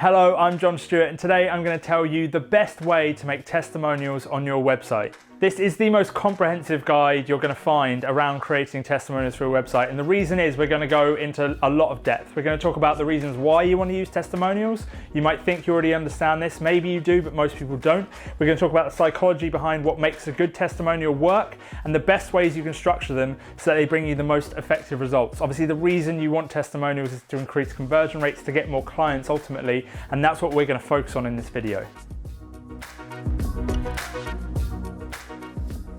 Hello, I'm Stewart, and today I'm going to tell you the best way to make testimonials on your website. This is the most comprehensive guide you're going to find around creating testimonials for a website, and the reason is we're going to go into a lot of depth. We're going to talk about the reasons why you want to use testimonials. You might think you already understand this, maybe you do, but most people don't. We're going to talk about the psychology behind what makes a good testimonial work and the best ways you can structure them so that they bring you the most effective results. Obviously, the reason you want testimonials is to increase conversion rates, to get more clients ultimately, and that's what we're going to focus on in this video.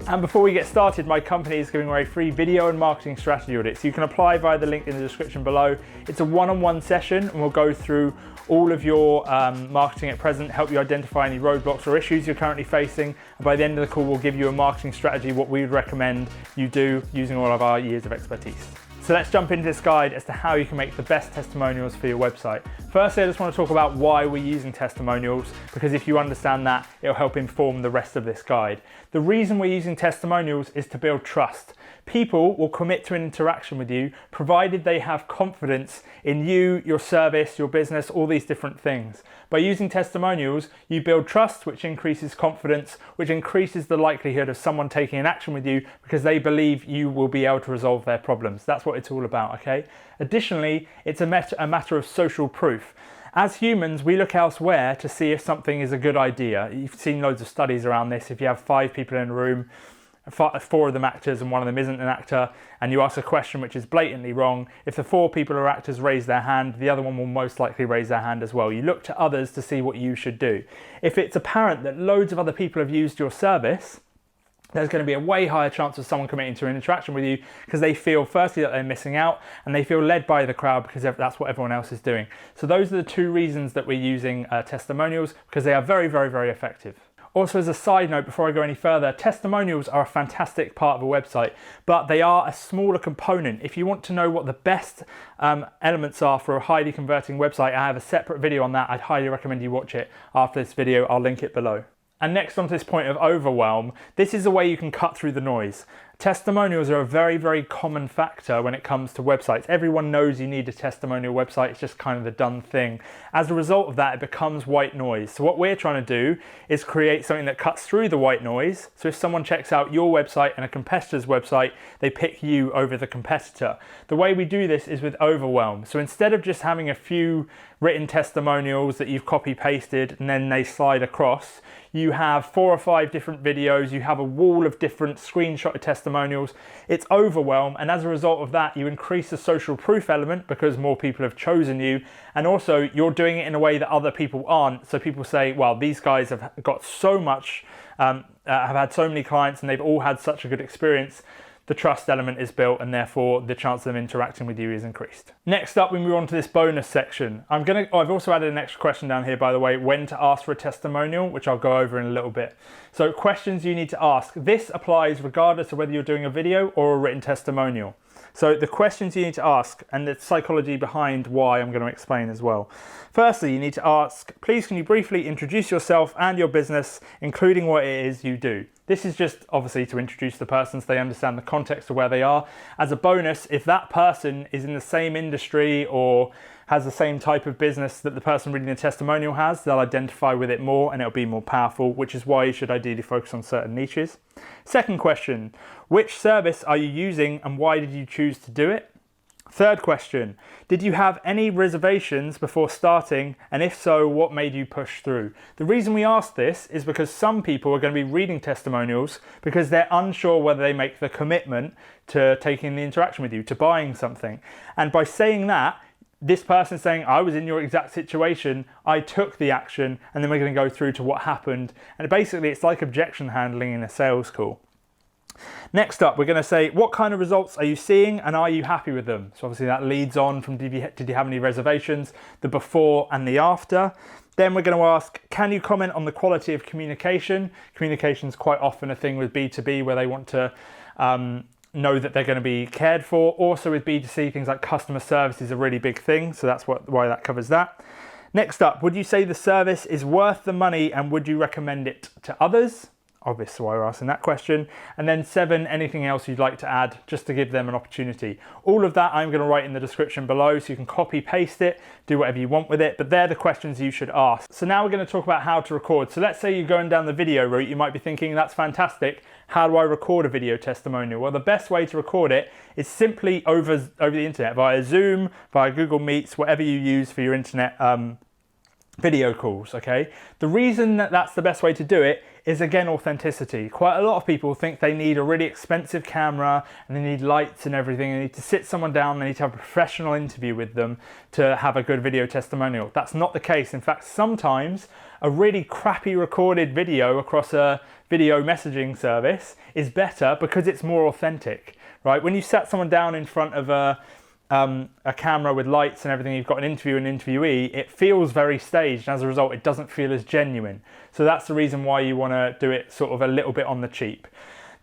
And before we get started, my company is giving away a free video and marketing strategy audit. So you can apply via the link in the description below. It's a one-on-one session and we'll go through all of your marketing at present, help you identify any roadblocks or issues you're currently facing. And by the end of the call, we'll give you a marketing strategy, what we would recommend you do using all of our years of expertise. So let's jump into this guide as to how you can make the best testimonials for your website. Firstly, I just want to talk about why we're using testimonials, because if you understand that, it'll help inform the rest of this guide. The reason we're using testimonials is to build trust. People will commit to an interaction with you, provided they have confidence in you, your service, your business, all these different things. By using testimonials, you build trust, which increases confidence, which increases the likelihood of someone taking an action with you because they believe you will be able to resolve their problems. That's what it's all about, okay? Additionally, it's a matter of social proof. As humans, we look elsewhere to see if something is a good idea. You've seen loads of studies around this. If you have 5 people in a room, 4 of them actors and 1 of them isn't an actor, and you ask a question which is blatantly wrong, if the 4 people are actors raise their hand, the other one will most likely raise their hand as well. You look to others to see what you should do. If it's apparent that loads of other people have used your service, there's going to be a way higher chance of someone committing to an interaction with you because they feel firstly that they're missing out and they feel led by the crowd because that's what everyone else is doing. So those are the 2 reasons that we're using testimonials, because they are very, very, very effective. Also, as a side note, before I go any further, testimonials are a fantastic part of a website, but they are a smaller component. If you want to know what the best elements are for a highly converting website, I have a separate video on that. I'd highly recommend you watch it after this video. I'll link it below. And next, onto this point of overwhelm, this is a way you can cut through the noise. Testimonials are a very, very common factor when it comes to websites. Everyone knows you need a testimonial website. It's just kind of the done thing. As a result of that, it becomes white noise. So what we're trying to do is create something that cuts through the white noise. So if someone checks out your website and a competitor's website, they pick you over the competitor. The way we do this is with overwhelm. So instead of just having a few written testimonials that you've copy pasted and then they slide across, you have 4 or 5 different videos, you have a wall of different screenshot testimonials. It's overwhelm, and as a result of that, you increase the social proof element because more people have chosen you, and also you're doing it in a way that other people aren't. So people say, well, these guys have got so much, have had so many clients and they've all had such a good experience. The trust element is built and therefore the chance of them interacting with you is increased. Next up, we move on to this bonus section. I've also added an extra question down here, by the way, when to ask for a testimonial, which I'll go over in a little bit. So questions you need to ask. This applies regardless of whether you're doing a video or a written testimonial. So the questions you need to ask and the psychology behind why I'm going to explain as well. Firstly, you need to ask, please can you briefly introduce yourself and your business, including what it is you do. This is just obviously to introduce the person so they understand the context of where they are. As a bonus, if that person is in the same industry or has the same type of business that the person reading the testimonial has, they'll identify with it more and it'll be more powerful, which is why you should ideally focus on certain niches. Second question, which service are you using and why did you choose to do it? Third question, did you have any reservations before starting, and if so, what made you push through? The reason we ask this is because some people are going to be reading testimonials because they're unsure whether they make the commitment to taking the interaction with you, to buying something. And by saying that, this person saying, I was in your exact situation, I took the action, and then we're going to go through to what happened. And basically, it's like objection handling in a sales call. Next up, we're going to say, what kind of results are you seeing and are you happy with them? So obviously that leads on from did you have any reservations, the before and the after. Then we're going to ask, can you comment on the quality of communication? Communication is quite often a thing with B2B where they want to know that they're going to be cared for. Also with B2C, things like customer service is a really big thing. So that's why that covers that. Next up, would you say the service is worth the money and would you recommend it to others? Obvious why we're asking that question. And then 7, anything else you'd like to add, just to give them an opportunity. All of that I'm going to write in the description below, so you can copy paste it, do whatever you want with it, but they're the questions you should ask. So now we're going to talk about how to record. So let's say you're going down the video route, you might be thinking, that's fantastic, how do I record a video testimonial? Well, the best way to record it is simply over the internet, via Zoom, via Google Meets, whatever you use for your internet video calls, okay? The reason that that's the best way to do it is, again, authenticity. Quite a lot of people think they need a really expensive camera and they need lights and everything. They need to sit someone down, they need to have a professional interview with them to have a good video testimonial. That's not the case. In fact, sometimes a really crappy recorded video across a video messaging service is better because it's more authentic, right? When you sat someone down in front of a camera with lights and everything, you've got an interview and interviewee, it feels very staged, and as a result it doesn't feel as genuine. So that's the reason why you want to do it sort of a little bit on the cheap.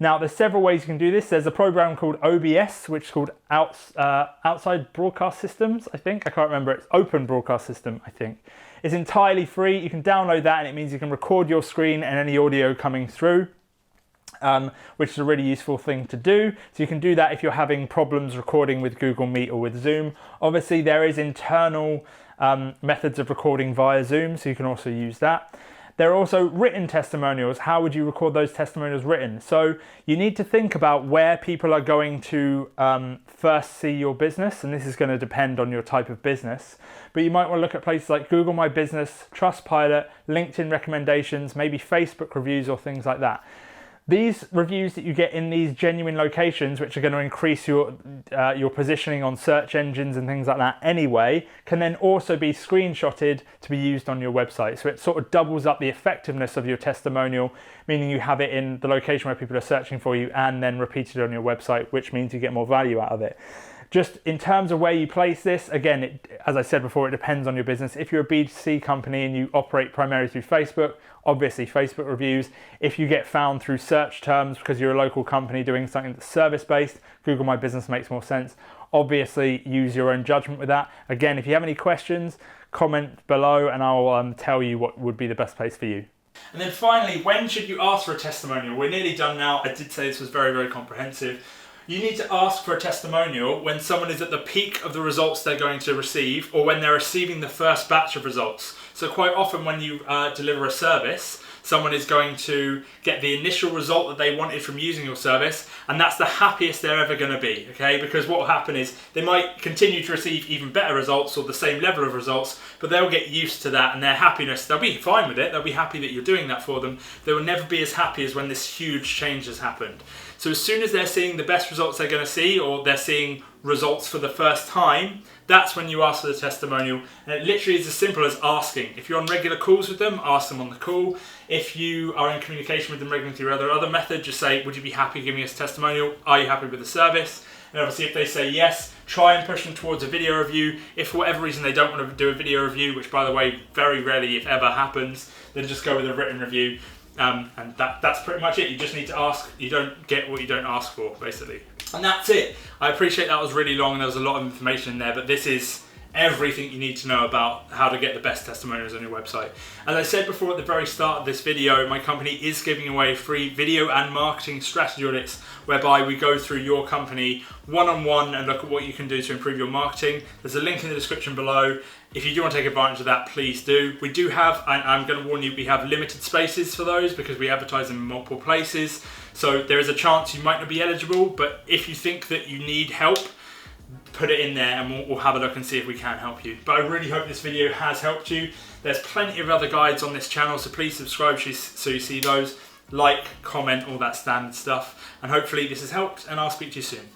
Now, there's several ways you can do this. There's a program called OBS, which is called Outside Broadcast Systems, I think. I can't remember. It's Open Broadcast System, I think. It's entirely free. You can download that, and it means you can record your screen and any audio coming through. Which is a really useful thing to do. So you can do that if you're having problems recording with Google Meet or with Zoom. Obviously, there is internal methods of recording via Zoom, so you can also use that. There are also written testimonials. How would you record those testimonials written? So you need to think about where people are going to first see your business, and this is going to depend on your type of business. But you might want to look at places like Google My Business, Trustpilot, LinkedIn recommendations, maybe Facebook reviews or things like that. These reviews that you get in these genuine locations, which are going to increase your positioning on search engines and things like that anyway, can then also be screenshotted to be used on your website. So it sort of doubles up the effectiveness of your testimonial, meaning you have it in the location where people are searching for you and then repeated on your website, which means you get more value out of it. Just in terms of where you place this, again, as I said before, it depends on your business. If you're a B2C company and you operate primarily through Facebook, obviously Facebook reviews. If you get found through search terms because you're a local company doing something that's service-based, Google My Business makes more sense. Obviously, use your own judgment with that. Again, if you have any questions, comment below and I'll tell you what would be the best place for you. And then finally, when should you ask for a testimonial? We're nearly done now. I did say this was very, very comprehensive. You need to ask for a testimonial when someone is at the peak of the results they're going to receive, or when they're receiving the first batch of results. So quite often when you deliver a service, someone is going to get the initial result that they wanted from using your service, and that's the happiest they're ever going to be, okay? Because what will happen is they might continue to receive even better results or the same level of results, but they'll get used to that, and their happiness, they'll be fine with it, they'll be happy that you're doing that for them. They will never be as happy as when this huge change has happened. So as soon as they're seeing the best results they're going to see, or they're seeing results for the first time, that's when you ask for the testimonial. And it literally is as simple as asking. If you're on regular calls with them, ask them on the call. If you are in communication with them regularly through other method, just say, would you be happy giving us a testimonial? Are you happy with the service? And obviously if they say yes, try and push them towards a video review. If for whatever reason they don't want to do a video review, which by the way, very rarely if ever happens, then just go with a written review. And that's pretty much it. You just need to ask. You don't get what you don't ask for, basically. And that's it. I appreciate that was really long and there was a lot of information in there, but this is everything you need to know about how to get the best testimonials on your website. As I said before at the very start of this video, my company is giving away free video and marketing strategy audits, whereby we go through your company one-on-one and look at what you can do to improve your marketing. There's a link in the description below. If you do want to take advantage of that, please do. We do have, I'm going to warn you, we have limited spaces for those because we advertise in multiple places. So there is a chance you might not be eligible, but if you think that you need help, put it in there and we'll have a look and see if we can help you. But I really hope this video has helped you. There's plenty of other guides on this channel, so please subscribe so you see those. Like, comment, all that standard stuff. And hopefully this has helped, and I'll speak to you soon.